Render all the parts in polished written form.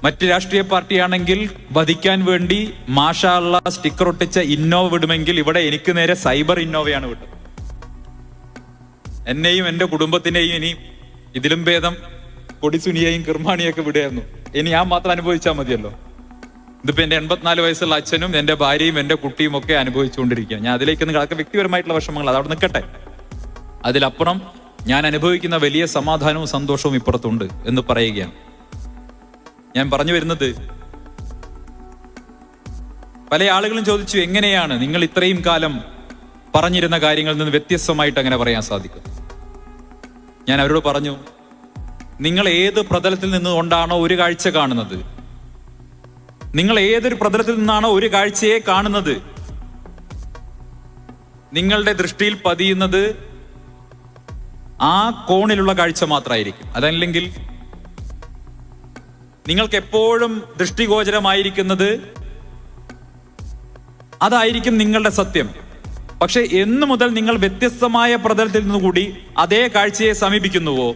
മറ്റ് രാഷ്ട്രീയ പാർട്ടിയാണെങ്കിൽ വധിക്കാൻ വേണ്ടി മാഷാ അല്ലാഹ് സ്റ്റിക്കർ ഒട്ടിച്ച ഇന്നോവ വിടുമെങ്കിൽ ഇവിടെ എനിക്ക് നേരെ സൈബർ ഇന്നോവയാണ് വിട്ടത്. എന്നെയും എന്റെ കുടുംബത്തിനെയും ഇനി ഇതിലും ഭേദം കൊടിസുനിയെയും കിർമാണിയൊക്കെ വിടുകയായിരുന്നു. ഇനി ഞാൻ മാത്രം അനുഭവിച്ചാൽ മതിയല്ലോ. ഇതിപ്പോ എന്റെ 84 വയസ്സുള്ള അച്ഛനും എന്റെ ഭാര്യയും എന്റെ കുട്ടിയും ഒക്കെ അനുഭവിച്ചുകൊണ്ടിരിക്കുക. ഞാൻ അതിലേക്കൊന്നും കിടക്കുക, വ്യക്തിപരമായിട്ടുള്ള വിഷമങ്ങൾ അതവിടെ നിൽക്കട്ടെ. അതിലപ്പുറം ഞാൻ അനുഭവിക്കുന്ന വലിയ സമാധാനവും സന്തോഷവും ഇപ്പുറത്തുണ്ട് എന്ന് പറയുകയാണ്. ഞാൻ പറഞ്ഞു വരുന്നത്, പല ആളുകളും ചോദിച്ചു, എങ്ങനെയാണ് നിങ്ങൾ ഇത്രയും കാലം പറഞ്ഞിരുന്ന കാര്യങ്ങളിൽ നിന്ന് വ്യത്യസ്തമായിട്ട് അങ്ങനെ പറയാൻ സാധിക്കും? ഞാൻ അവരോട് പറഞ്ഞു, നിങ്ങൾ ഏത് പ്രതലത്തിൽ നിന്നുകൊണ്ടാണോ ഒരു കാഴ്ച കാണുന്നത്, നിങ്ങൾ ഏതൊരു പ്രതലത്തിൽ നിന്നാണോ ഒരു കാഴ്ചയെ കാണുന്നത്, നിങ്ങളുടെ ദൃഷ്ടിയിൽ പതിയുന്നത് ആ കോണിലുള്ള കാഴ്ച മാത്രമായിരിക്കും. അതല്ലെങ്കിൽ നിങ്ങൾക്ക് എപ്പോഴും ദൃഷ്ടിഗോചരമായിരിക്കുന്നത് അതായിരിക്കും നിങ്ങളുടെ സത്യം. പക്ഷെ എന്നു മുതൽ നിങ്ങൾ വ്യത്യസ്തമായ പ്രതലത്തിൽ നിന്നുകൂടി അതേ കാഴ്ചയെ സമീപിക്കുന്നുവോ,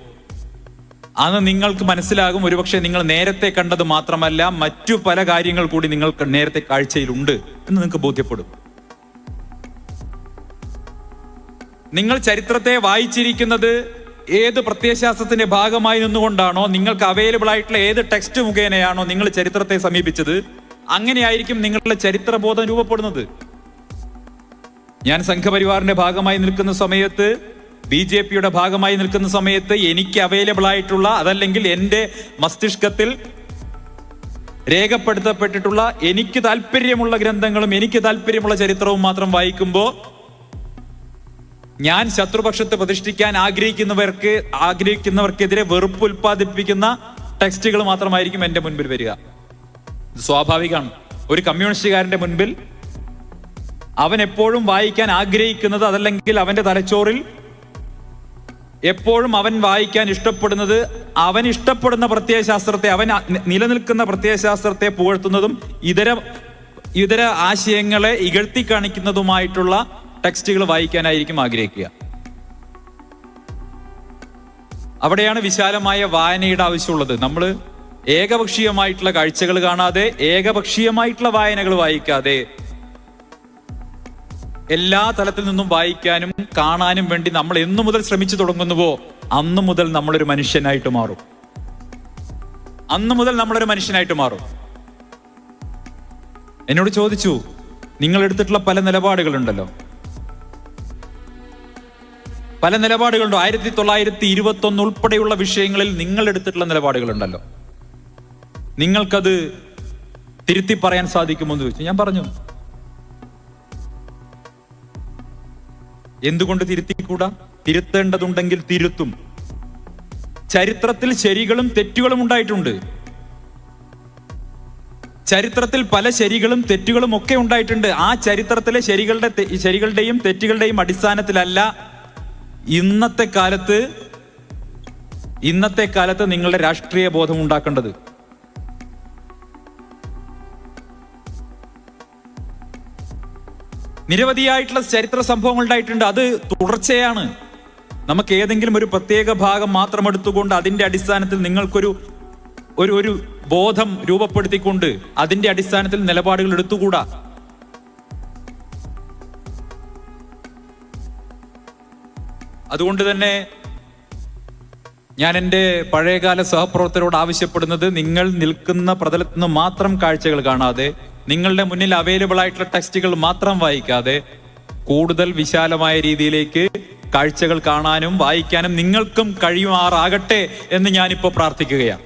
അന്ന് നിങ്ങൾക്ക് മനസ്സിലാകും ഒരുപക്ഷെ നിങ്ങൾ നേരത്തെ കണ്ടത് മാത്രമല്ല മറ്റു പല കാര്യങ്ങൾ കൂടി നിങ്ങൾക്ക് നേരത്തെ കാഴ്ചയിലുണ്ട് എന്ന് നിങ്ങൾക്ക് ബോധ്യപ്പെടും. നിങ്ങൾ ചരിത്രത്തെ വായിച്ചിരിക്കുന്നത് ഏത് പ്രത്യയശാസ്ത്രത്തിന്റെ ഭാഗമായി നിന്നുകൊണ്ടാണോ, നിങ്ങൾക്ക് അവൈലബിൾ ആയിട്ടുള്ള ഏത് ടെക്സ്റ്റ് മുഖേനയാണോ നിങ്ങൾ ചരിത്രത്തെ സമീപിച്ചത്, അങ്ങനെയായിരിക്കും നിങ്ങളുടെ ചരിത്രബോധം രൂപപ്പെടുന്നത്. ഞാൻ സംഘപരിവാറിന്റെ ഭാഗമായി നിൽക്കുന്ന സമയത്ത്, BJPയുടെ ഭാഗമായി നിൽക്കുന്ന സമയത്ത് എനിക്ക് അവൈലബിൾ ആയിട്ടുള്ള, അതല്ലെങ്കിൽ എന്റെ മസ്തിഷ്കത്തിൽ രേഖപ്പെടുത്തപ്പെട്ടിട്ടുള്ള എനിക്ക് താല്പര്യമുള്ള ഗ്രന്ഥങ്ങളും എനിക്ക് താല്പര്യമുള്ള ചരിത്രവും മാത്രം വായിക്കുമ്പോൾ ഞാൻ ശത്രുപക്ഷത്ത് പ്രതിഷ്ഠിക്കാൻ ആഗ്രഹിക്കുന്നവർക്കെതിരെ വെറുപ്പ് ഉൽപ്പാദിപ്പിക്കുന്ന ടെക്സ്റ്റുകൾ മാത്രമായിരിക്കും എന്റെ മുൻപിൽ വരിക. ഇത് സ്വാഭാവികമാണ്. ഒരു കമ്മ്യൂണിസ്റ്റുകാരന്റെ മുൻപിൽ അവൻ എപ്പോഴും വായിക്കാൻ ആഗ്രഹിക്കുന്നത്, അതല്ലെങ്കിൽ അവന്റെ തലച്ചോറിൽ എപ്പോഴും അവൻ വായിക്കാൻ ഇഷ്ടപ്പെടുന്നത്, അവൻ ഇഷ്ടപ്പെടുന്ന പ്രത്യയശാസ്ത്രത്തെ, അവൻ നിലനിൽക്കുന്ന പ്രത്യയശാസ്ത്രത്തെ പുകഴ്ത്തുന്നതും ഇതര ആശയങ്ങളെ ഇകഴ്ത്തി കാണിക്കുന്നതുമായിട്ടുള്ള ടെക്സ്റ്റുകൾ വായിക്കാനായിരിക്കും ആഗ്രഹിക്കുക. അവിടെയാണ് വിശാലമായ വായനയുടെ ആവശ്യമുള്ളത്. നമ്മൾ ഏകപക്ഷീയമായിട്ടുള്ള കാഴ്ചകൾ കാണാതെ, ഏകപക്ഷീയമായിട്ടുള്ള വായനകൾ വായിക്കാതെ, എല്ലാ തലത്തിൽ നിന്നും വായിക്കാനും കാണാനും വേണ്ടി നമ്മൾ എന്നു മുതൽ ശ്രമിച്ചു തുടങ്ങുന്നുവോ അന്നു മുതൽ നമ്മളൊരു മനുഷ്യനായിട്ട് മാറും. എന്നോട് ചോദിച്ചു, നിങ്ങൾ എടുത്തിട്ടുള്ള പല നിലപാടുകളുണ്ടല്ലോ, 1921 ഉൾപ്പെടെയുള്ള വിഷയങ്ങളിൽ നിങ്ങൾ എടുത്തിട്ടുള്ള നിലപാടുകളുണ്ടല്ലോ, നിങ്ങൾക്കത് തിരുത്തി പറയാൻ സാധിക്കുമോ എന്ന് ചോദിച്ചു. ഞാൻ പറഞ്ഞു, എന്തുകൊണ്ട് തിരുത്തിക്കൂടാ? തിരുത്തേണ്ടതുണ്ടെങ്കിൽ തിരുത്തും. ചരിത്രത്തിൽ ശരികളും തെറ്റുകളും ഉണ്ടായിട്ടുണ്ട്. ചരിത്രത്തിൽ പല ശരികളും തെറ്റുകളും ഒക്കെ ഉണ്ടായിട്ടുണ്ട്. ആ ചരിത്രത്തിലെ ശരികളുടെയും തെറ്റുകളുടെയും അടിസ്ഥാനത്തിലല്ല ഇന്നത്തെ കാലത്ത് നിങ്ങളുടെ രാഷ്ട്രീയ ബോധം ഉണ്ടാക്കേണ്ടത്. നിരവധിയായിട്ടുള്ള ചരിത്ര സംഭവങ്ങൾ ഉണ്ടായിട്ടുണ്ട്. അത് തുടർച്ചയാണ്. നമുക്ക് ഏതെങ്കിലും ഒരു പ്രത്യേക ഭാഗം മാത്രം എടുത്തുകൊണ്ട് അതിന്റെ അടിസ്ഥാനത്തിൽ നിങ്ങൾക്കൊരു ഒരു ബോധം രൂപപ്പെടുത്തിക്കൊണ്ട് അതിന്റെ അടിസ്ഥാനത്തിൽ നിലപാടുകൾ എടുത്തുകൂടാ. അതുകൊണ്ട് തന്നെ ഞാൻ എൻ്റെ പഴയകാല സഹപ്രവർത്തകരോട് ആവശ്യപ്പെടുന്നത്, നിങ്ങൾ നിൽക്കുന്ന പ്രതലത്തിൽ നിന്ന് മാത്രം കാഴ്ചകൾ കാണാതെ, നിങ്ങളുടെ മുന്നിൽ അവൈലബിൾ ആയിട്ടുള്ള ടെക്സ്റ്റുകൾ മാത്രം വായിക്കാതെ, കൂടുതൽ വിശാലമായ രീതിയിലേക്ക് കാഴ്ചകൾ കാണാനും വായിക്കാനും നിങ്ങൾക്കും കഴിയുമാറാകട്ടെ എന്ന് ഞാനിപ്പോ പ്രാർത്ഥിക്കുകയാണ്.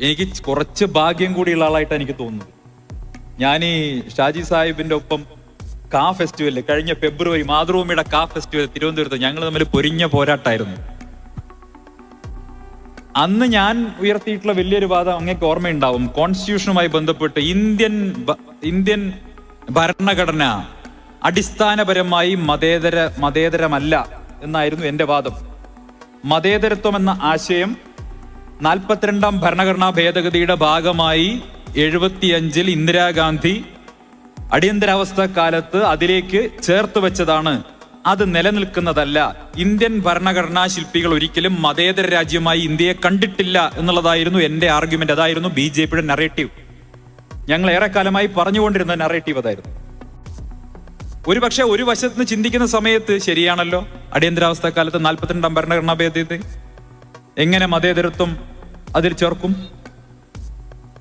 എനിക്ക് കുറച്ച് ഭാഗ്യം കൂടിയുള്ള ആളായിട്ട് എനിക്ക് തോന്നുന്നത്. ഞാൻ ഈ ഷാജി സാഹിബിന്റെ ഒപ്പം കാ ഫെസ്റ്റിവല് കഴിഞ്ഞ ഫെബ്രുവരി, മാതൃഭൂമിയുടെ കാ ഫെസ്റ്റിവൽ തിരുവനന്തപുരത്ത് ഞങ്ങൾ തമ്മിൽ പൊരിഞ്ഞ പോരാട്ടായിരുന്നു. അന്ന് ഞാൻ ഉയർത്തിയിട്ടുള്ള വലിയൊരു വാദം അങ്ങേക്ക് ഓർമ്മയുണ്ടാവും. കോൺസ്റ്റിറ്റ്യൂഷനുമായി ബന്ധപ്പെട്ട് ഇന്ത്യൻ ഭരണഘടന അടിസ്ഥാനപരമായി മതേതരമല്ല എന്നായിരുന്നു എന്റെ വാദം. മതേതരത്വം എന്ന ആശയം 42ാം ഭരണഘടനാ ഭേദഗതിയുടെ ഭാഗമായി 75-ൽ ഇന്ദിരാഗാന്ധി അടിയന്തരാവസ്ഥ കാലത്ത് അതിലേക്ക് ചേർത്ത് വെച്ചതാണ് അത് നിലനിൽക്കുന്നതല്ല. ഇന്ത്യൻ ഭരണഘടനാ ശില്പികൾ ഒരിക്കലും മതേതര രാജ്യമായി ഇന്ത്യയെ കണ്ടിട്ടില്ല എന്നുള്ളതായിരുന്നു എന്റെ ആർഗ്യുമെന്റ്. അതായിരുന്നു BJPയുടെ നറേറ്റീവ്. ഞങ്ങൾ ഏറെക്കാലമായി പറഞ്ഞുകൊണ്ടിരുന്ന നറേറ്റീവ് അതായിരുന്നു. ഒരുപക്ഷെ ഒരു വശത്ത് നിന്ന് ചിന്തിക്കുന്ന സമയത്ത് ശരിയാണല്ലോ, അടിയന്തരാവസ്ഥ കാലത്ത് 42ാം ഭരണഘടനാ ഭേദഗതി എങ്ങനെ അതിൽ ചേർക്കും?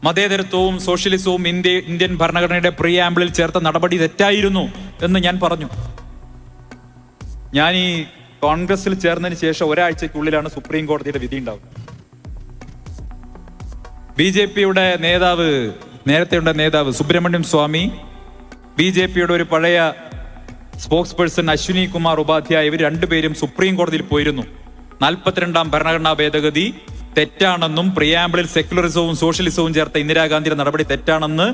മതേതരത്വവും സോഷ്യലിസവും ഇന്ത്യൻ ഭരണഘടനയുടെ പ്രിയാമ്പിളിൽ ചേർത്ത നടപടി തെറ്റായിരുന്നു എന്ന് ഞാൻ പറഞ്ഞു. ഞാൻ ഈ കോൺഗ്രസിൽ ചേർന്നതിന് ശേഷം ഒരാഴ്ചക്കുള്ളിലാണ് സുപ്രീം കോടതിയുടെ വിധി ഉണ്ടാവുന്നത്. BJPയുടെ നേതാവ് സുബ്രഹ്മണ്യം സ്വാമി, BJPയുടെ ഒരു പഴയ സ്പോക്സ് പേഴ്സൺ അശ്വിനി കുമാർ ഉപാധ്യായ, ഇവർ രണ്ടുപേരും സുപ്രീം കോടതിയിൽ പോയിരുന്നു. 42ാം ഭരണഘടനാ ഭേദഗതി തെറ്റാണെന്നും പ്രിയാമ്പിളിൽ സെക്യുലറിസവും സോഷ്യലിസവും ചേർത്ത ഇന്ദിരാഗാന്ധിയുടെ നടപടി തെറ്റാണെന്ന്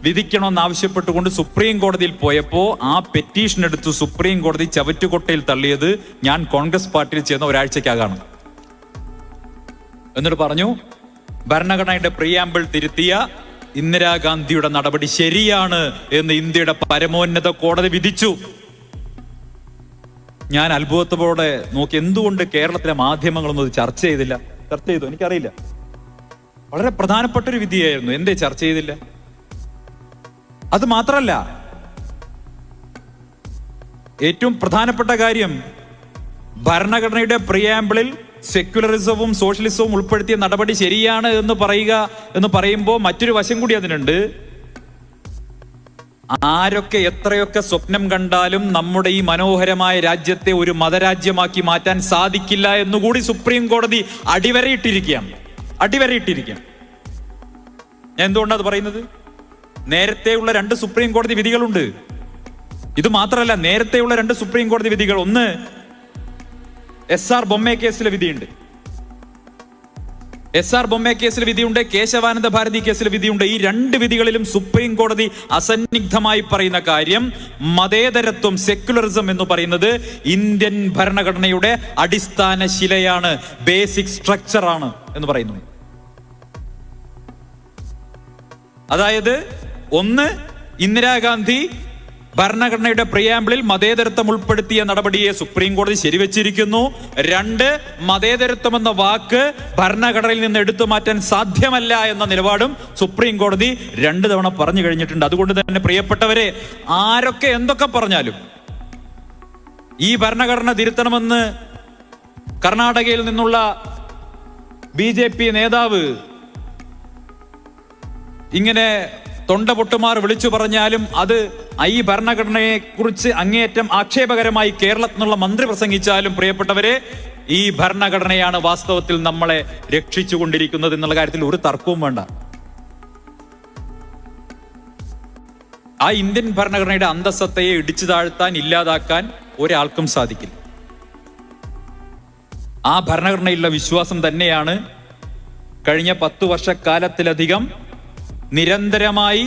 വിധിക്കണമെന്ന് ആവശ്യപ്പെട്ടുകൊണ്ട് സുപ്രീം കോടതിയിൽ പോയപ്പോ ആ പെറ്റീഷൻ എടുത്ത് സുപ്രീം കോടതി ചവറ്റുകൊട്ടയിൽ തള്ളിയത് ഞാൻ കോൺഗ്രസ് പാർട്ടിയിൽ ചേർന്ന ഒരാഴ്ചക്കകമാണ്. എന്നിട്ട് പറഞ്ഞു, ഭരണഘടനയുടെ പ്രിയാമ്പിൾ തിരുത്തിയ ഇന്ദിരാഗാന്ധിയുടെ നടപടി ശരിയാണ് എന്ന് ഇന്ത്യയുടെ പരമോന്നത കോടതി വിധിച്ചു. ഞാൻ അത്ഭുതത്തോടെ നോക്കി, എന്തുകൊണ്ട് കേരളത്തിലെ മാധ്യമങ്ങളൊന്നും ഇത് ചർച്ച ചെയ്തില്ല? ചർച്ച ചെയ്തു, എനിക്കറിയില്ല. വളരെ പ്രധാനപ്പെട്ട ഒരു വിധിയായിരുന്നു, എന്തേ ചർച്ച ചെയ്തില്ല? അത് മാത്രല്ല, ഏറ്റവും പ്രധാനപ്പെട്ട കാര്യം, ഭരണഘടനയുടെ പ്രിയാമ്പിളിൽ സെക്യുലറിസവും സോഷ്യലിസവും ഉൾപ്പെടുത്തിയ നടപടി ശരിയാണ് എന്ന് പറയുമ്പോൾ മറ്റൊരു വശം കൂടി അതിനുണ്ട്. ആരൊക്കെ എത്രയൊക്കെ സ്വപ്നം കണ്ടാലും നമ്മുടെ ഈ മനോഹരമായ രാജ്യത്തെ ഒരു മതരാജ്യമാക്കി മാറ്റാൻ സാധിക്കില്ല എന്നുകൂടി സുപ്രീം കോടതി അടിവരയിട്ടിരിക്കുകയാണ്. ഞാൻ എന്തുകൊണ്ടാണ് അത് പറയുന്നത്? നേരത്തെയുള്ള 2 സുപ്രീം കോടതി വിധികളുണ്ട്. ഇത് മാത്രമല്ല, നേരത്തെയുള്ള 2 സുപ്രീം കോടതി വിധികൾ, ഒന്ന് SR ബൊമ്മെ കേസിലെ വിധിയുണ്ട്, വിധിയുണ്ട്, കേശവാനന്ദ ഭാരതി കേസിലെ വിധിയുണ്ട്. ഈ 2 വിധികളിലും സുപ്രീം കോടതി അസന്നിഗ്ധമായി പറയുന്ന കാര്യം, മതേതരത്വം, സെക്യുലറിസം എന്ന് പറയുന്നത് ഇന്ത്യൻ ഭരണഘടനയുടെ അടിസ്ഥാന ശിലയാണ്, ബേസിക് സ്ട്രക്ചർ ആണ് എന്ന് പറയുന്നു. അതായത്, ഒന്ന്, ഇന്ദിരാഗാന്ധി ഭരണഘടനയുടെ പ്രിയാമ്പിളിൽ മതേതരത്വം ഉൾപ്പെടുത്തിയ നടപടിയെ സുപ്രീം കോടതി ശരിവെച്ചിരിക്കുന്നു. 2, മതേതരത്വം എന്ന വാക്ക് ഭരണഘടനയിൽ നിന്ന് എടുത്തു മാറ്റാൻ സാധ്യമല്ല എന്ന നിലപാടും സുപ്രീം കോടതി 2 തവണ പറഞ്ഞു കഴിഞ്ഞിട്ടുണ്ട്. അതുകൊണ്ട് തന്നെ പ്രിയപ്പെട്ടവരെ, ആരൊക്കെ എന്തൊക്കെ പറഞ്ഞാലും ഈ ഭരണഘടന തിരുത്തണമെന്ന് കർണാടകയിൽ നിന്നുള്ള BJP നേതാവ് ഇങ്ങനെ തൊണ്ട പൊട്ടുമാർ വിളിച്ചു പറഞ്ഞാലും, അത് ഈ ഭരണഘടനയെ കുറിച്ച് അങ്ങേയറ്റം ആക്ഷേപകരമായി കേരളത്തിൽ നിന്നുള്ള മന്ത്രി പ്രസംഗിച്ചാലും, പ്രിയപ്പെട്ടവരെ, ഈ ഭരണഘടനയാണ് വാസ്തവത്തിൽ നമ്മളെ രക്ഷിച്ചുകൊണ്ടിരിക്കുന്നത് എന്നുള്ള കാര്യത്തിൽ ഒരു തർക്കവും വേണ്ട. ആ ഇന്ത്യൻ ഭരണഘടനയുടെ അന്തസ്സത്തയെ ഇടിച്ചു താഴ്ത്താൻ, ഇല്ലാതാക്കാൻ ഒരാൾക്കും സാധിക്കില്ല. ആ ഭരണഘടനയിലുള്ള വിശ്വാസം തന്നെയാണ് കഴിഞ്ഞ 10 വർഷക്കാലത്തിലധികം നിരന്തരമായി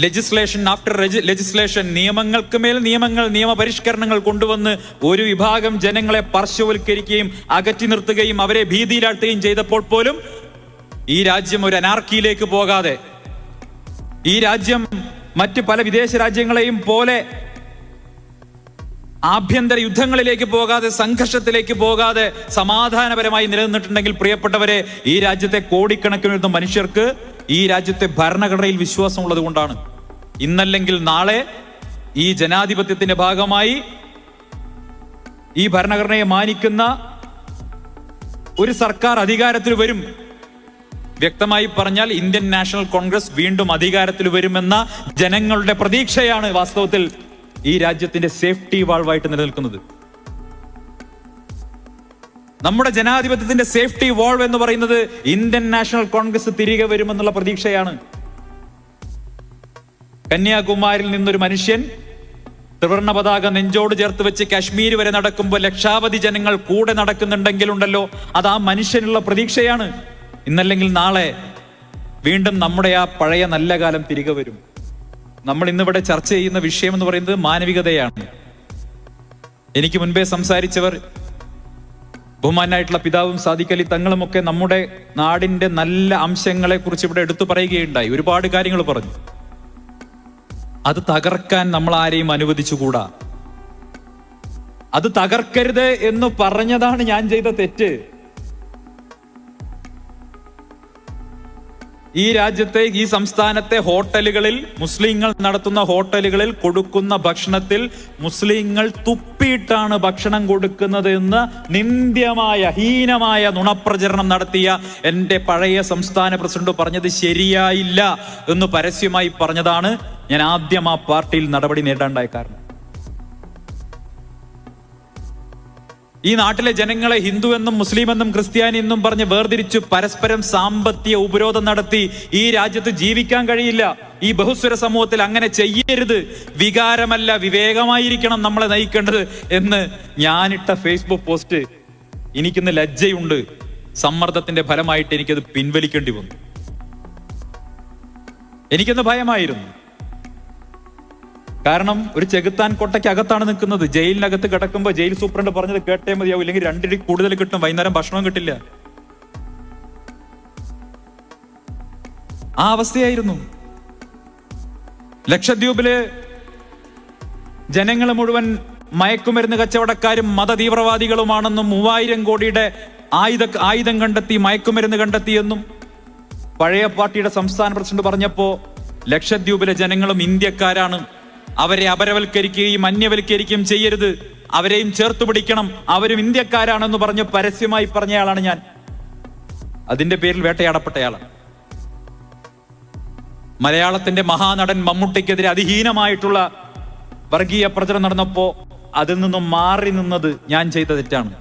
ലെജിസ്ലേഷൻ ആഫ്റ്റർ ലെജിസ്ലേഷൻ, നിയമങ്ങൾക്ക് മേൽ നിയമങ്ങൾ, നിയമപരിഷ്കരണങ്ങൾ കൊണ്ടുവന്ന് ഒരു വിഭാഗം ജനങ്ങളെ പാർശ്വവൽക്കരിക്കുകയും അകറ്റി നിർത്തുകയും അവരെ ഭീതിയിലാഴ്ത്തുകയും ചെയ്തപ്പോൾ പോലും ഈ രാജ്യം ഒരു അനാർക്കിയിലേക്ക് പോകാതെ, ഈ രാജ്യം മറ്റ് പല വിദേശ രാജ്യങ്ങളെയും പോലെ ആഭ്യന്തര യുദ്ധങ്ങളിലേക്ക് പോകാതെ, സംഘർഷത്തിലേക്ക് പോകാതെ സമാധാനപരമായി നിലനിന്നിട്ടുണ്ടെങ്കിൽ, പ്രിയപ്പെട്ടവരെ, ഈ രാജ്യത്തെ കോടിക്കണക്കിന് വരുന്ന മനുഷ്യർക്ക് ഈ രാജ്യത്തെ ഭരണഘടനയിൽ വിശ്വാസമുള്ളത് കൊണ്ടാണ്. ഇന്നല്ലെങ്കിൽ നാളെ ഈ ജനാധിപത്യത്തിന്റെ ഭാഗമായി ഈ ഭരണഘടനയെ മാനിക്കുന്ന ഒരു സർക്കാർ അധികാരത്തിൽ വരും. വ്യക്തമായി പറഞ്ഞാൽ, ഇന്ത്യൻ നാഷണൽ കോൺഗ്രസ് വീണ്ടും അധികാരത്തിൽ വരുമെന്ന ജനങ്ങളുടെ പ്രതീക്ഷയാണ് വാസ്തവത്തിൽ ഈ രാജ്യത്തിന്റെ സേഫ്റ്റി വാൾവായിട്ട് നിലനിൽക്കുന്നത്. നമ്മുടെ ജനാധിപത്യത്തിന്റെ സേഫ്റ്റി വാൾവ് എന്ന് പറയുന്നത് ഇന്ത്യൻ നാഷണൽ കോൺഗ്രസ് തിരികെ വരുമെന്നുള്ള പ്രതീക്ഷയാണ്. കന്യാകുമാരിയിൽ നിന്നൊരു മനുഷ്യൻ ത്രിവർണ്ണ പതാക നെഞ്ചോട് ചേർത്ത് വെച്ച് കാശ്മീർ വരെ നടക്കുമ്പോൾ ലക്ഷാവധി ജനങ്ങൾ കൂടെ നടക്കുന്നുണ്ടെങ്കിലുണ്ടല്ലോ, അത് ആ മനുഷ്യനുള്ള പ്രതീക്ഷയാണ്. ഇന്നല്ലെങ്കിൽ നാളെ വീണ്ടും നമ്മുടെ ആ പഴയ നല്ല കാലം തിരികെ വരും. നമ്മൾ ഇന്നിവിടെ ചർച്ച ചെയ്യുന്ന വിഷയം എന്ന് പറയുന്നത് മാനവികതയാണ്. എനിക്ക് മുൻപേ സംസാരിച്ചവർ, ബഹുമാനായിട്ടുള്ള പിതാവും സാദിഖ് അലി തങ്ങളുമൊക്കെ നമ്മുടെ നാടിന്റെ നല്ല അംശങ്ങളെ കുറിച്ച് ഇവിടെ എടുത്തു പറയുകയുണ്ടായി. ഒരുപാട് കാര്യങ്ങൾ പറഞ്ഞു. അത് തകർക്കാൻ നമ്മൾ ആരെയും അനുവദിച്ചുകൂടാ. അത് തകർക്കരുത് എന്ന് പറഞ്ഞതാണ് ഞാൻ ചെയ്ത തെറ്റ്. ഈ രാജ്യത്തെ, ഈ സംസ്ഥാനത്തെ ഹോട്ടലുകളിൽ, മുസ്ലിങ്ങൾ നടത്തുന്ന ഹോട്ടലുകളിൽ കൊടുക്കുന്ന ഭക്ഷണത്തിൽ മുസ്ലിങ്ങൾ തുപ്പിയിട്ടാണ് ഭക്ഷണം കൊടുക്കുന്നത് എന്ന് നിന്ദ്യമായ, ഹീനമായ നുണപ്രചരണം നടത്തിയ എൻ്റെ പഴയ സംസ്ഥാന പ്രസിഡന്റ് പറഞ്ഞത് ശരിയായില്ല എന്ന് പരസ്യമായി പറഞ്ഞതാണ് ഞാൻ ആദ്യം ആ പാർട്ടിയിൽ നടപടി നേടാണ്ടായ കാരണം. ഈ നാട്ടിലെ ജനങ്ങളെ ഹിന്ദു എന്നും മുസ്ലിം എന്നും ക്രിസ്ത്യാനി എന്നും പറഞ്ഞ് വേർതിരിച്ചു പരസ്പരം സാമ്പത്തിക ഉപരോധം നടത്തി ഈ രാജ്യത്ത് ജീവിക്കാൻ കഴിയില്ല. ഈ ബഹുസ്വര സമൂഹത്തിൽ അങ്ങനെ ചെയ്യരുത്. വികാരമല്ല, വിവേകമായിരിക്കണം നമ്മളെ നയിക്കേണ്ടത് എന്ന് ഞാനിട്ട ഫേസ്ബുക്ക് പോസ്റ്റ് എനിക്കിന്ന് ലജ്ജയുണ്ട്. സമ്മർദ്ദത്തിന്റെ ഫലമായിട്ട് എനിക്കത് പിൻവലിക്കേണ്ടി വന്നു. എനിക്കൊന്ന് ഭയമായിരുന്നു. കാരണം ഒരു ചെകുത്താൻ കൊട്ടയ്ക്ക് അകത്താണ് നിൽക്കുന്നത്. ജയിലിനകത്ത് കിടക്കുമ്പോൾ ജയിൽ സൂപ്രണ്ട് പറഞ്ഞത് കേട്ടേ മതിയാവും, ഇല്ലെങ്കിൽ 2 കൂടുതൽ കിട്ടും, വൈകുന്നേരം ഭക്ഷണവും കിട്ടില്ല. ആ അവസ്ഥയായിരുന്നു. ലക്ഷദ്വീപില് ജനങ്ങൾ മുഴുവൻ മയക്കുമരുന്ന് കച്ചവടക്കാരും മതതീവ്രവാദികളുമാണെന്നും 3000 കോടിയുടെ ആയുധം കണ്ടെത്തി, മയക്കുമരുന്ന് കണ്ടെത്തിയെന്നും പഴയ പാർട്ടിയുടെ സംസ്ഥാന പ്രസിഡന്റ് പറഞ്ഞപ്പോ ലക്ഷദ്വീപിലെ ജനങ്ങളും ഇന്ത്യക്കാരാണ്, അവരെ അപരവൽക്കരിക്കുകയും അന്യവൽക്കരിക്കുകയും ചെയ്യരുത്, അവരെയും ചേർത്ത് പിടിക്കണം, അവരും ഇന്ത്യക്കാരാണെന്ന് പറഞ്ഞ് പരസ്യമായി പറഞ്ഞയാളാണ് ഞാൻ. അതിന്റെ പേരിൽ വേട്ടയാടപ്പെട്ടയാളാണ്. മലയാളത്തിന്റെ മഹാനടൻ മമ്മൂട്ടിക്കെതിരെ അതിഹീനമായിട്ടുള്ള വർഗീയ പ്രചരണം നടന്നപ്പോ അതിൽ നിന്നും മാറി നിന്നത് ഞാൻ ചെയ്ത തെറ്റാണ്.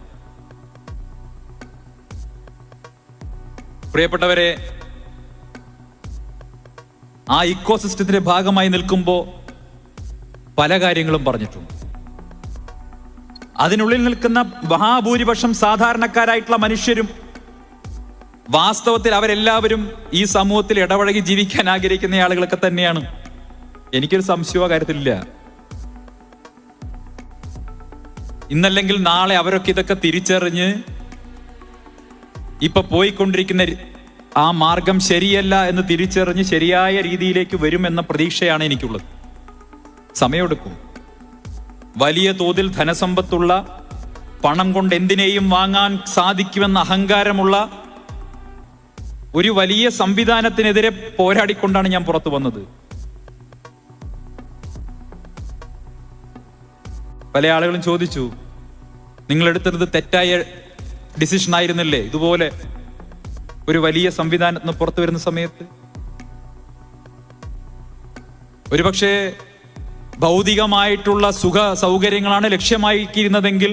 പ്രിയപ്പെട്ടവരെ, ആ ഇക്കോസിസ്റ്റത്തിന്റെ ഭാഗമായി നിൽക്കുമ്പോ പല കാര്യങ്ങളും പറഞ്ഞിട്ടുണ്ട്. അതിനുള്ളിൽ നിൽക്കുന്ന മഹാഭൂരിപക്ഷം സാധാരണക്കാരായിട്ടുള്ള മനുഷ്യരും വാസ്തവത്തിൽ അവരെല്ലാവരും ഈ സമൂഹത്തിൽ ഇടപഴകി ജീവിക്കാൻ ആഗ്രഹിക്കുന്ന ആളുകളൊക്കെ തന്നെയാണ്. എനിക്കൊരു സംശയമോ കാര്യത്തിലില്ല. ഇന്നല്ലെങ്കിൽ നാളെ അവരൊക്കെ ഇതൊക്കെ തിരിച്ചറിഞ്ഞ് ഇപ്പൊ പോയിക്കൊണ്ടിരിക്കുന്ന ആ മാർഗം ശരിയല്ല എന്ന് തിരിച്ചറിഞ്ഞ് ശരിയായ രീതിയിലേക്ക് വരുമെന്ന പ്രതീക്ഷയാണ് എനിക്കുള്ളത്. സമയമെടുക്കും. വലിയ തോതിൽ ധനസമ്പത്തുള്ള, പണം കൊണ്ട് എന്തിനേയും വാങ്ങാൻ സാധിക്കുമെന്ന അഹങ്കാരമുള്ള ഒരു വലിയ സംവിധാനത്തിനെതിരെ പോരാടിക്കൊണ്ടാണ് ഞാൻ പുറത്തു വന്നത്. പല ആളുകളും ചോദിച്ചു, നിങ്ങൾ എടുത്തത് തെറ്റായ ഡിസിഷൻ ആയിരുന്നില്ലേ ഇതുപോലെ ഒരു വലിയ സംവിധാനത്തിന് പുറത്തു വരുന്ന സമയത്ത്? ഒരുപക്ഷെ ഭൗതികമായിട്ടുള്ള സുഖ സൗകര്യങ്ങളാണ് ലക്ഷ്യമാക്കിയിരുന്നതെങ്കിൽ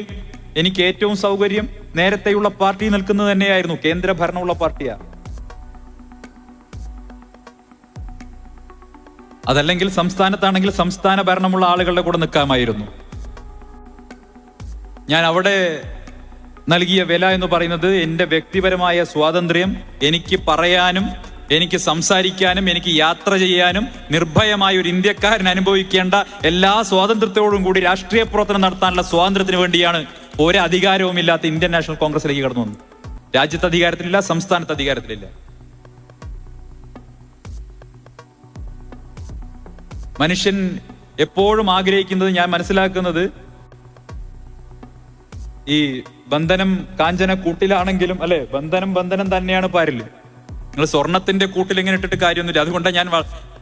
എനിക്ക് ഏറ്റവും സൗകര്യം നേരത്തെയുള്ള പാർട്ടി നിൽക്കുന്നത് തന്നെയായിരുന്നു. കേന്ദ്ര ഭരണമുള്ള പാർട്ടിയാണ്. അതല്ലെങ്കിൽ സംസ്ഥാനത്താണെങ്കിൽ സംസ്ഥാന ഭരണമുള്ള ആളുകളുടെ കൂടെ നിൽക്കാമായിരുന്നു. ഞാൻ അവിടെ നൽകിയ വില എന്ന് പറയുന്നത് എൻ്റെ വ്യക്തിപരമായ സ്വാതന്ത്ര്യം, എനിക്ക് പറയാനും എനിക്ക് സംസാരിക്കാനും എനിക്ക് യാത്ര ചെയ്യാനും നിർഭയമായ ഒരു ഇന്ത്യക്കാരൻ അനുഭവിക്കേണ്ട എല്ലാ സ്വാതന്ത്ര്യത്തോടും കൂടി രാഷ്ട്രീയ പ്രവർത്തനം നടത്താനുള്ള സ്വാതന്ത്ര്യത്തിന് വേണ്ടിയാണ് ഒരു അധികാരവുമില്ലാത്ത ഇന്ത്യൻ നാഷണൽ കോൺഗ്രസിലേക്ക് കടന്നു വന്നത്. രാജ്യത്ത് അധികാരത്തിലില്ല, സംസ്ഥാനത്ത് അധികാരത്തിലില്ല. മനുഷ്യൻ എപ്പോഴും ആഗ്രഹിക്കുന്നത്, ഞാൻ മനസ്സിലാക്കുന്നത്, ഈ ബന്ധനം കാഞ്ചന കൂട്ടിലാണെങ്കിലും അല്ലെ, ബന്ധനം തന്നെയാണ് പാരില്ല. നിങ്ങൾ സ്വർണത്തിന്റെ കൂട്ടിൽ ഇങ്ങനെ ഇട്ടിട്ട് കാര്യമൊന്നുമില്ല. അതുകൊണ്ടാണ് ഞാൻ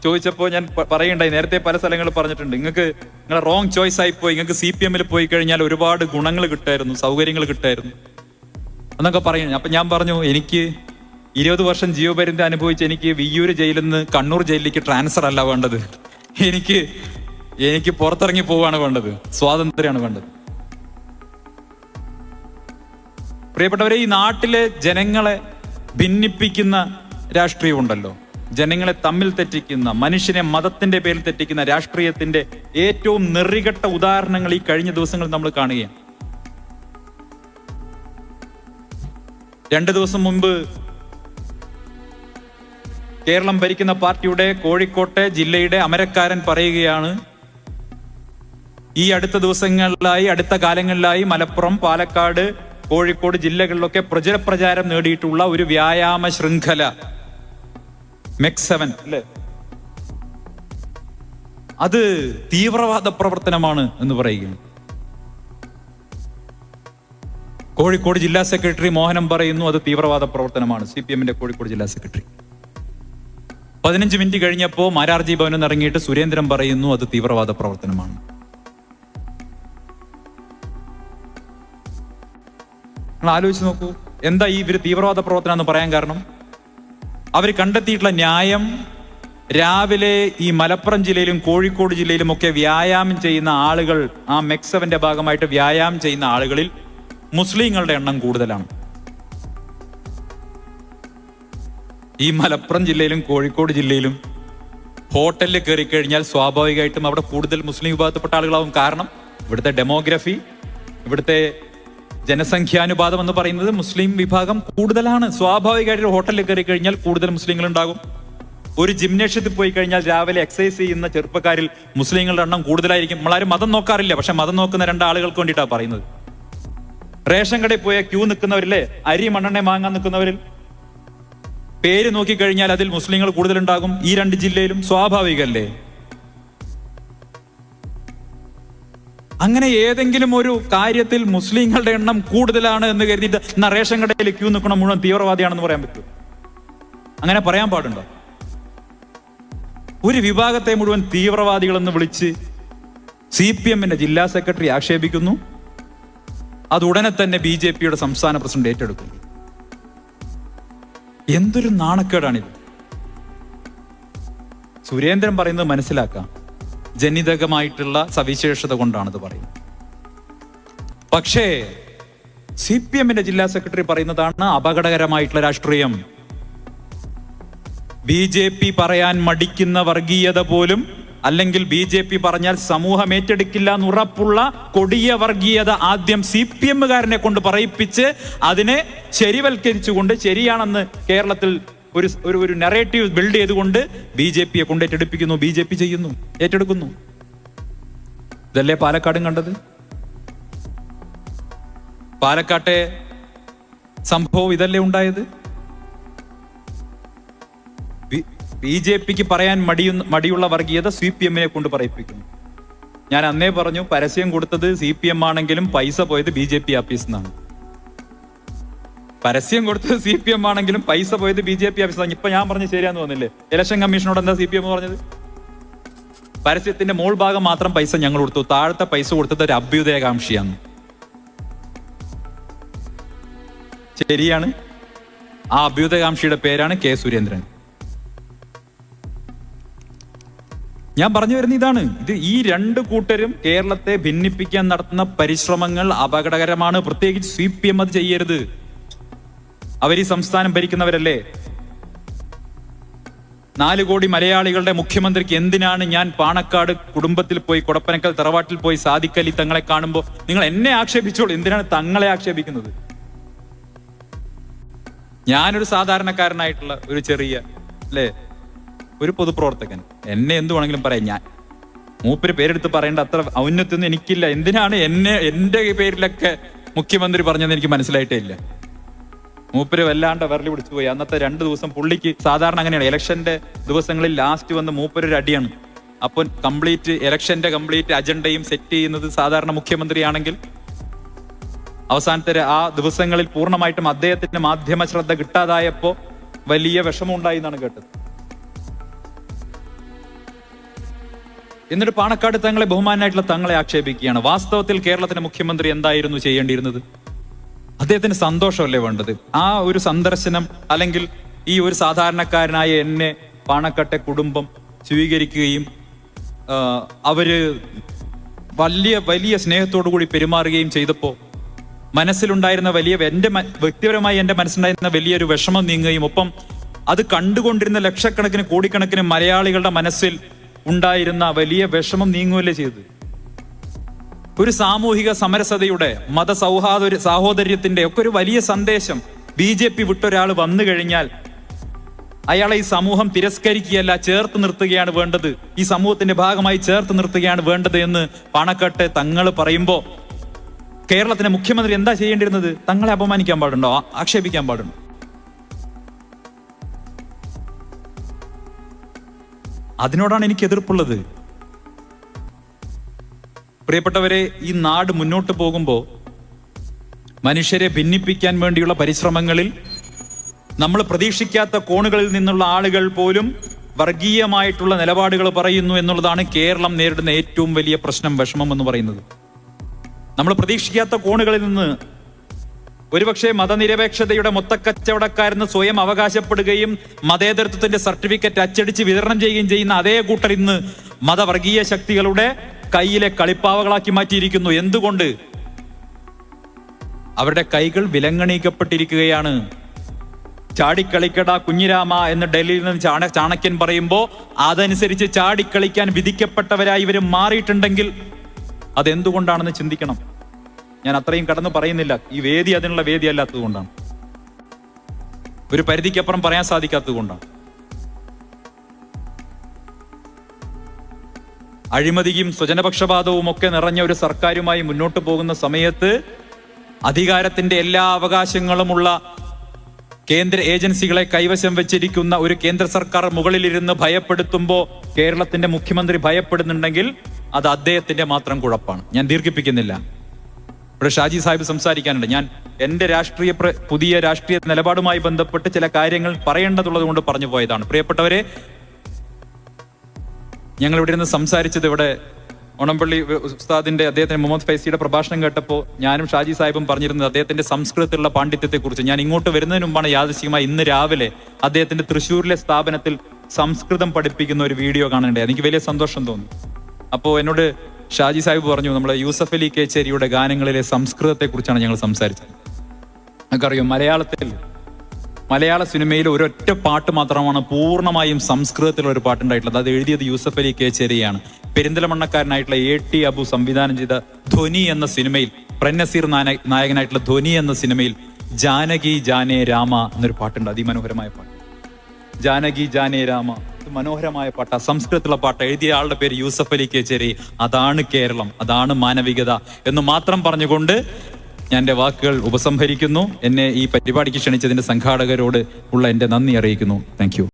ചോദിച്ചപ്പോൾ ഞാൻ പറയണ്ടായി, നേരത്തെ പല സ്ഥലങ്ങളിൽ പറഞ്ഞിട്ടുണ്ട്, നിങ്ങളെ റോങ് ചോയ്സ് ആയിപ്പോയി, നിങ്ങൾക്ക് CPM പോയി കഴിഞ്ഞാൽ ഒരുപാട് ഗുണങ്ങൾ കിട്ടായിരുന്നു, സൗകര്യങ്ങൾ കിട്ടായിരുന്നു എന്നൊക്കെ പറയുന്നു. അപ്പൊ ഞാൻ പറഞ്ഞു, എനിക്ക് 20 വർഷം ജീവപര്യന്തം അനുഭവിച്ച് എനിക്ക് വിയ്യൂർ ജയിലിൽ നിന്ന് കണ്ണൂർ ജയിലിലേക്ക് ട്രാൻസ്ഫർ അല്ല വേണ്ടത്, എനിക്ക് പുറത്തിറങ്ങി പോവുകയാണ് വേണ്ടത്, സ്വാതന്ത്ര്യമാണ് വേണ്ടത്. പ്രിയപ്പെട്ടവരെ, ഈ നാട്ടിലെ ജനങ്ങളെ ഭിന്നിപ്പിക്കുന്ന രാഷ്ട്രീയമുണ്ടല്ലോ, ജനങ്ങളെ തമ്മിൽ തെറ്റിക്കുന്ന, മനുഷ്യനെ മതത്തിന്റെ പേരിൽ തെറ്റിക്കുന്ന രാഷ്ട്രീയത്തിന്റെ ഏറ്റവും നെറികെട്ട ഉദാഹരണങ്ങൾ ഈ കഴിഞ്ഞ ദിവസങ്ങളിൽ നമ്മൾ കാണുകയാണ്. 2 ദിവസം മുൻപ് കേരളം ഭരിക്കുന്ന പാർട്ടിയുടെ കോഴിക്കോട്ടെ ജില്ലയുടെ അമരക്കാരൻ പറയുകയാണ്, ഈ അടുത്ത ദിവസങ്ങളിലായി, അടുത്ത കാലങ്ങളിലായി മലപ്പുറം, പാലക്കാട്, കോഴിക്കോട് ജില്ലകളിലൊക്കെ പ്രചാരം നേടിയിട്ടുള്ള ഒരു വ്യായാമ ശൃംഖല MEC7 അല്ലെ, അത് തീവ്രവാദ പ്രവർത്തനമാണ് എന്ന് പറയുകയാണ്. കോഴിക്കോട് ജില്ലാ സെക്രട്ടറി മോഹനം പറയുന്നു അത് തീവ്രവാദ പ്രവർത്തനമാണ്. CPM-ന്റെ കോഴിക്കോട് ജില്ലാ സെക്രട്ടറി 15 മിനിറ്റ് കഴിഞ്ഞപ്പോൾ മാരാർജി ഭവനിൽ ഇറങ്ങിയിട്ട് സുരേന്ദ്രൻ പറയുന്നു അത് തീവ്രവാദ പ്രവർത്തനമാണ്. നിങ്ങൾ ആലോചിച്ച് നോക്കൂ, എന്താ ഈ ഇവര് തീവ്രവാദ പ്രവർത്തനം എന്ന് പറയാൻ കാരണം? അവർ കണ്ടെത്തിയിട്ടുള്ള ന്യായം, രാവിലെ ഈ മലപ്പുറം ജില്ലയിലും കോഴിക്കോട് ജില്ലയിലും ഒക്കെ വ്യായാമം ചെയ്യുന്ന ആളുകൾ, ആ മെക്സവന്റെ ഭാഗമായിട്ട് വ്യായാമം ചെയ്യുന്ന ആളുകളിൽ മുസ്ലിങ്ങളുടെ എണ്ണം കൂടുതലാണ്. ഈ മലപ്പുറം ജില്ലയിലും കോഴിക്കോട് ജില്ലയിലും ഹോട്ടലിൽ കയറി കഴിഞ്ഞാൽ സ്വാഭാവികമായിട്ടും അവിടെ കൂടുതൽ മുസ്ലിം വിഭാഗത്തിൽപ്പെട്ട ആളുകളാവും. കാരണം ഇവിടുത്തെ ഡെമോഗ്രഫി, ഇവിടുത്തെ ജനസംഖ്യാനുപാതം എന്ന് പറയുന്നത് മുസ്ലിം വിഭാഗം കൂടുതലാണ്. സ്വാഭാവികമായിട്ട് ഹോട്ടലിൽ കയറി കഴിഞ്ഞാൽ കൂടുതൽ മുസ്ലിങ്ങൾ ഉണ്ടാകും. ഒരു ജിംനേഷ്യത്തിൽ പോയി കഴിഞ്ഞാൽ രാവിലെ എക്സസൈസ് ചെയ്യുന്ന ചെറുപ്പക്കാരിൽ മുസ്ലിങ്ങളുടെ എണ്ണം കൂടുതലായിരിക്കും. നമ്മളാരും മതം നോക്കാറില്ല, പക്ഷെ മതം നോക്കുന്ന 2 ആളുകൾക്ക് വേണ്ടിയിട്ടാണ് പറയുന്നത്. റേഷൻ കടയിൽ പോയ ക്യൂ നിൽക്കുന്നവരില്ലേ, അരി മണ്ണെണ്ണ വാങ്ങാൻ നിൽക്കുന്നവരിൽ പേര് നോക്കിക്കഴിഞ്ഞാൽ അതിൽ മുസ്ലിങ്ങൾ കൂടുതലുണ്ടാകും. ഈ 2 ജില്ലയിലും സ്വാഭാവികല്ലേ? അങ്ങനെ ഏതെങ്കിലും ഒരു കാര്യത്തിൽ മുസ്ലിങ്ങളുടെ എണ്ണം കൂടുതലാണ് എന്ന് കരുതിയിട്ട് എന്നാ റേഷൻ കടയിൽ ക്യൂ നിൽക്കണം മുഴുവൻ തീവ്രവാദിയാണെന്ന് പറയാൻ പറ്റുമോ? അങ്ങനെ പറയാൻ പാടുണ്ടോ? ഒരു വിഭാഗത്തെ മുഴുവൻ തീവ്രവാദികളെന്ന് വിളിച്ച് CPM-ന്റെ ജില്ലാ സെക്രട്ടറി ആക്ഷേപിക്കുന്നു. അത് ഉടനെ തന്നെ BJP-യുടെ സംസ്ഥാന പ്രസിഡന്റ് ഏറ്റെടുക്കുന്നു. എന്തൊരു നാണക്കേടാണിത്! സുരേന്ദ്രൻ പറയുന്നത് മനസ്സിലാക്കാം, ജനിതകമായിട്ടുള്ള സവിശേഷത കൊണ്ടാണിത് പറയുന്നത്. പക്ഷേ CPM-ന്റെ ജില്ലാ സെക്രട്ടറി പറയുന്നതാണ് അപകടകരമായിട്ടുള്ള രാഷ്ട്രീയം. BJP പറയാൻ മടിക്കുന്ന വർഗീയത പോലും, അല്ലെങ്കിൽ BJP പറഞ്ഞാൽ സമൂഹം ഏറ്റെടുക്കില്ല എന്ന് ഉറപ്പുള്ള കൊടിയ വർഗീയത ആദ്യം CPM-കാരനെ കൊണ്ട് പറയിപ്പിച്ച് അതിനെ ശരിവൽക്കരിച്ചുകൊണ്ട് ശരിയാണെന്ന് കേരളത്തിൽ ഒരു നറേറ്റീവ് ബിൽഡ് ചെയ്തുകൊണ്ട് BJP-യെ കൊണ്ട് ഏറ്റെടുപ്പിക്കുന്നു. BJP ചെയ്യുന്നു, ഏറ്റെടുക്കുന്നു. ഇതല്ലേ പാലക്കാടും കണ്ടത്? പാലക്കാട്ടെ സംഭവം ഇതല്ലേ ഉണ്ടായത്? BJP-ക്ക് പറയാൻ മടിയുള്ള വർഗീയത CPM-നെ കൊണ്ട് പറയിപ്പിക്കുന്നു. ഞാൻ അന്നേ പറഞ്ഞു, പരസ്യം കൊടുത്തത് CPM ആണെങ്കിലും പൈസ പോയത് BJP ആഫീസിൽ നിന്നാണ്. പരസ്യം കൊടുത്തത് CPM ആണെങ്കിലും പൈസ പോയത് BJP ആഫീസിൽ നിന്നാണ്. ഇപ്പൊ ഞാൻ പറഞ്ഞു ശരിയാന്ന് തോന്നില്ലേ? ഇലക്ഷൻ കമ്മീഷനോട് എന്താ CPM പറഞ്ഞത്? പരസ്യത്തിന്റെ മോൾ ഭാഗം മാത്രം പൈസ ഞങ്ങൾ കൊടുത്തു, താഴത്തെ പൈസ കൊടുത്തത് ഒരു അഭ്യുദയകാംക്ഷിയാണ്. ശരിയാണ്. ആ അഭ്യുദയകാംക്ഷിയുടെ പേരാണ് K. സുരേന്ദ്രൻ. ഞാൻ പറഞ്ഞു വരുന്ന ഇതാണ്. ഈ 2 കൂട്ടരും കേരളത്തെ ഭിന്നിപ്പിക്കാൻ നടത്തുന്ന പരിശ്രമങ്ങൾ അപകടകരമാണ്. പ്രത്യേകിച്ച് CPM അത് ചെയ്യരുത്. അവർ ഈ സംസ്ഥാനം ഭരിക്കുന്നവരല്ലേ. 4 കോടി മലയാളികളുടെ മുഖ്യമന്ത്രിക്ക് എന്തിനാണ് ഞാൻ പാണക്കാട് കുടുംബത്തിൽ പോയി, കൊടപ്പനക്കൽ തറവാട്ടിൽ പോയി സാദിഖ് അലി തങ്ങളെ കാണുമ്പോൾ നിങ്ങൾ എന്നെ ആക്ഷേപിച്ചോളൂ, എന്തിനാണ് തങ്ങളെ ആക്ഷേപിക്കുന്നത്? ഞാനൊരു സാധാരണക്കാരനായിട്ടുള്ള ഒരു ചെറിയ ഒരു പൊതുപ്രവർത്തകൻ, എന്നെ എന്ത് വേണമെങ്കിലും പറയാം. ഞാൻ മൂപ്പര് പേരെടുത്ത് പറയേണ്ട അത്ര ഔന്നത്യൊന്നും എനിക്കില്ല. എന്തിനാണ് എന്റെ പേരിലൊക്കെ മുഖ്യമന്ത്രി പറഞ്ഞതെന്ന് എനിക്ക് മനസ്സിലായിട്ടേ ഇല്ല. മൂപ്പര് വല്ലാണ്ട് വിരലി പിടിച്ചു പോയി. അന്നത്തെ 2 ദിവസം പുള്ളിക്ക് സാധാരണ അങ്ങനെയാണ്, ഇലക്ഷന്റെ ദിവസങ്ങളിൽ ലാസ്റ്റ് വന്ന് മൂപ്പരൊരു അടിയാണ്. അപ്പോൾ ഇലക്ഷന്റെ കംപ്ലീറ്റ് അജണ്ടയും സെറ്റ് ചെയ്യുന്നത് സാധാരണ മുഖ്യമന്ത്രിയാണെങ്കിൽ അവസാനത്തെ ആ ദിവസങ്ങളിൽ പൂർണ്ണമായിട്ടും അദ്ദേഹത്തിന്റെ മാധ്യമ ശ്രദ്ധ കിട്ടാതായപ്പോ വലിയ വിഷമം ഉണ്ടായി എന്നാണ് കേട്ടത്. എന്നിട്ട് പാണക്കാട് തങ്ങളെ, ബഹുമാനായിട്ടുള്ള തങ്ങളെ ആക്ഷേപിക്കുകയാണ്. വാസ്തവത്തിൽ കേരളത്തിന്റെ മുഖ്യമന്ത്രി എന്തായിരുന്നു ചെയ്യേണ്ടിയിരുന്നത്? അദ്ദേഹത്തിന് സന്തോഷമല്ലേ വേണ്ടത്? ആ ഒരു സന്ദർശനം, അല്ലെങ്കിൽ ഈ ഒരു സാധാരണക്കാരനായ എന്നെ പാണക്കാട്ടെ കുടുംബം സ്വീകരിക്കുകയും അവര് വലിയ വലിയ സ്നേഹത്തോടു കൂടി പെരുമാറുകയും ചെയ്തപ്പോൾ മനസ്സിലുണ്ടായിരുന്ന വ്യക്തിപരമായി എന്റെ മനസ്സിലുണ്ടായിരുന്ന വലിയൊരു വിഷമം നീങ്ങുകയും, ഒപ്പം അത് കണ്ടുകൊണ്ടിരുന്ന ലക്ഷക്കണക്കിന് കോടിക്കണക്കിന് മലയാളികളുടെ മനസ്സിൽ ഉണ്ടായിരുന്ന വലിയ വിഷമം നീങ്ങുകയല്ലേ ചെയ്തത്. ഒരു സാമൂഹിക സമരസതയുടെ, സാഹോദര്യത്തിന്റെ ഒക്കെ ഒരു വലിയ സന്ദേശം BJP വിട്ടൊരാൾ വന്നു കഴിഞ്ഞാൽ അയാളെ ഈ സമൂഹം തിരസ്കരിക്കുകയല്ല, ചേർത്ത് നിർത്തുകയാണ് വേണ്ടത്. ഈ സമൂഹത്തിന്റെ ഭാഗമായി ചേർത്ത് നിർത്തുകയാണ് വേണ്ടത് എന്ന് പാണക്കാട്ടെ തങ്ങൾ പറയുമ്പോ കേരളത്തിന്റെ മുഖ്യമന്ത്രി എന്താ ചെയ്യേണ്ടിരുന്നത്? തങ്ങളെ അപമാനിക്കാൻ പാടുണ്ടോ? ആക്ഷേപിക്കാൻ പാടുണ്ടോ? അതിനോടാണ് എനിക്ക് എതിർപ്പുള്ളത്. പ്രിയപ്പെട്ടവരെ, ഈ നാട് മുന്നോട്ട് പോകുമ്പോൾ മനുഷ്യരെ ഭിന്നിപ്പിക്കാൻ വേണ്ടിയുള്ള പരിശ്രമങ്ങളിൽ നമ്മൾ പ്രതീക്ഷിക്കാത്ത കോണുകളിൽ നിന്നുള്ള ആളുകൾ പോലും വർഗീയമായിട്ടുള്ള നിലപാടുകൾ പറയുന്നു എന്നുള്ളതാണ് കേരളം നേരിടുന്ന ഏറ്റവും വലിയ പ്രശ്നം, വിഷമം എന്ന് പറയുന്നത്. നമ്മൾ പ്രതീക്ഷിക്കാത്ത കോണുകളിൽ നിന്ന് ഒരുപക്ഷെ മതനിരപേക്ഷതയുടെ മൊത്തക്കച്ചവടക്കാരെന്ന് സ്വയം അവകാശപ്പെടുകയും മതേതരത്വത്തിന്റെ സർട്ടിഫിക്കറ്റ് അച്ചടിച്ച് വിതരണം ചെയ്യുകയും ചെയ്യുന്ന അതേ കൂട്ടർ ഇന്ന് മതവർഗീയ ശക്തികളുടെ കയ്യിലെ കളിപ്പാവകളാക്കി മാറ്റിയിരിക്കുന്നു. എന്തുകൊണ്ട്? അവരുടെ കൈകൾ വിലങ്ങണിക്കപ്പെട്ടിരിക്കുകയാണ്. ചാടിക്കളിക്കട കുഞ്ഞിരാമ എന്ന് ഡൽഹിയിൽ നിന്ന് ചാണക്യൻ പറയുമ്പോൾ അതനുസരിച്ച് ചാടിക്കളിക്കാൻ വിധിക്കപ്പെട്ടവരായി ഇവർ മാറിയിട്ടുണ്ടെങ്കിൽ അതെന്തുകൊണ്ടാണെന്ന് ചിന്തിക്കണം. ഞാൻ അത്രയും കടന്നു പറയുന്നില്ല. ഈ വേദി അതിനുള്ള വേദി അല്ലാത്തത് കൊണ്ടാണ്, ഒരു പരിധിക്കപ്പുറം പറയാൻ സാധിക്കാത്തത് കൊണ്ടാണ്. അഴിമതിയും സ്വജനപക്ഷപാതവും ഒക്കെ നിറഞ്ഞ ഒരു സർക്കാരുമായി മുന്നോട്ട് പോകുന്ന സമയത്ത് അധികാരത്തിന്റെ എല്ലാ അവകാശങ്ങളുമുള്ള കേന്ദ്ര ഏജൻസികളെ കൈവശം വെച്ചിരിക്കുന്ന ഒരു കേന്ദ്ര സർക്കാർ മുകളിലിരുന്ന് ഭയപ്പെടുത്തുമ്പോൾ കേരളത്തിന്റെ മുഖ്യമന്ത്രി ഭയപ്പെടുന്നുണ്ടെങ്കിൽ അത് അദ്ദേഹത്തിന്റെ മാത്രം കുഴപ്പമാണ്. ഞാൻ ദീർഘിപ്പിക്കുന്നില്ല. ഇവിടെ ഷാജി സാഹിബ് സംസാരിക്കാനുണ്ട്. ഞാൻ എന്റെ പുതിയ രാഷ്ട്രീയ നിലപാടുമായി ബന്ധപ്പെട്ട് ചില കാര്യങ്ങൾ പറയേണ്ടതുള്ളത് കൊണ്ട് പറഞ്ഞു പോയതാണ്. പ്രിയപ്പെട്ടവരെ, ഞങ്ങൾ ഇവിടെ നിന്ന് സംസാരിച്ചത്, ഇവിടെ ഓണംപള്ളി ഉസ്താദിന്റെ അദ്ദേഹത്തിന്റെ മുഹമ്മദ് ഫൈസിയുടെ പ്രഭാഷണം കേട്ടപ്പോൾ ഞാനും ഷാജി സാഹിബും പറഞ്ഞിരുന്നത് അദ്ദേഹത്തിന്റെ സംസ്കൃതത്തിലുള്ള പാണ്ഡിത്യത്തെക്കുറിച്ച്. ഞാൻ ഇങ്ങോട്ട് വരുന്നതിന് മുമ്പാണ് യാദൃശ്ചികമായി ഇന്ന് രാവിലെ അദ്ദേഹത്തിന്റെ തൃശ്ശൂരിലെ സ്ഥാപനത്തിൽ സംസ്കൃതം പഠിപ്പിക്കുന്ന ഒരു വീഡിയോ കാണുന്നുണ്ട്. എനിക്ക് വലിയ സന്തോഷം തോന്നി. അപ്പോൾ എന്നോട് ഷാജി സാഹിബ് പറഞ്ഞു, നമ്മളെ യൂസഫ് അലി കേച്ചേരിയുടെ ഗാനങ്ങളിലെ സംസ്കൃതത്തെക്കുറിച്ചാണ് ഞങ്ങൾ സംസാരിച്ചത്. നമുക്കറിയാം, മലയാള സിനിമയിൽ ഒരൊറ്റ പാട്ട് മാത്രമാണ് പൂർണ്ണമായും സംസ്കൃതത്തിലുള്ള ഒരു പാട്ടുണ്ടായിട്ടുള്ളത്. അത് എഴുതിയത് യൂസഫ് അലി കേച്ചേരിയാണ്. പെരിന്തൽമണ്ണക്കാരനായിട്ടുള്ള AT അബു സംവിധാനം ചെയ്ത ധ്വനി എന്ന സിനിമയിൽ, പ്രന്നസീർ നായകനായിട്ടുള്ള ധ്വനി എന്ന സിനിമയിൽ ജാനകി ജാനേ രാമ എന്നൊരു പാട്ടുണ്ട്. അതിമനോഹരമായ പാട്ട്, ജാനകി ജാനേ രാമ. മനോഹരമായ പാട്ട്, സംസ്കൃതത്തിലുള്ള പാട്ട്. എഴുതിയ ആളുടെ പേര് യൂസഫ് അലി കേച്ചേരി. അതാണ് കേരളം, അതാണ് മാനവികത എന്ന് മാത്രം പറഞ്ഞുകൊണ്ട് ഞാൻ എൻ്റെ വാക്കുകൾ ഉപസംഹരിക്കുന്നു. എന്നെ ഈ പരിപാടിക്ക് ക്ഷണിച്ചതിന്റെ സംഘാടകരോട് ഉള്ള എൻ്റെ നന്ദി അറിയിക്കുന്നു. Thank you.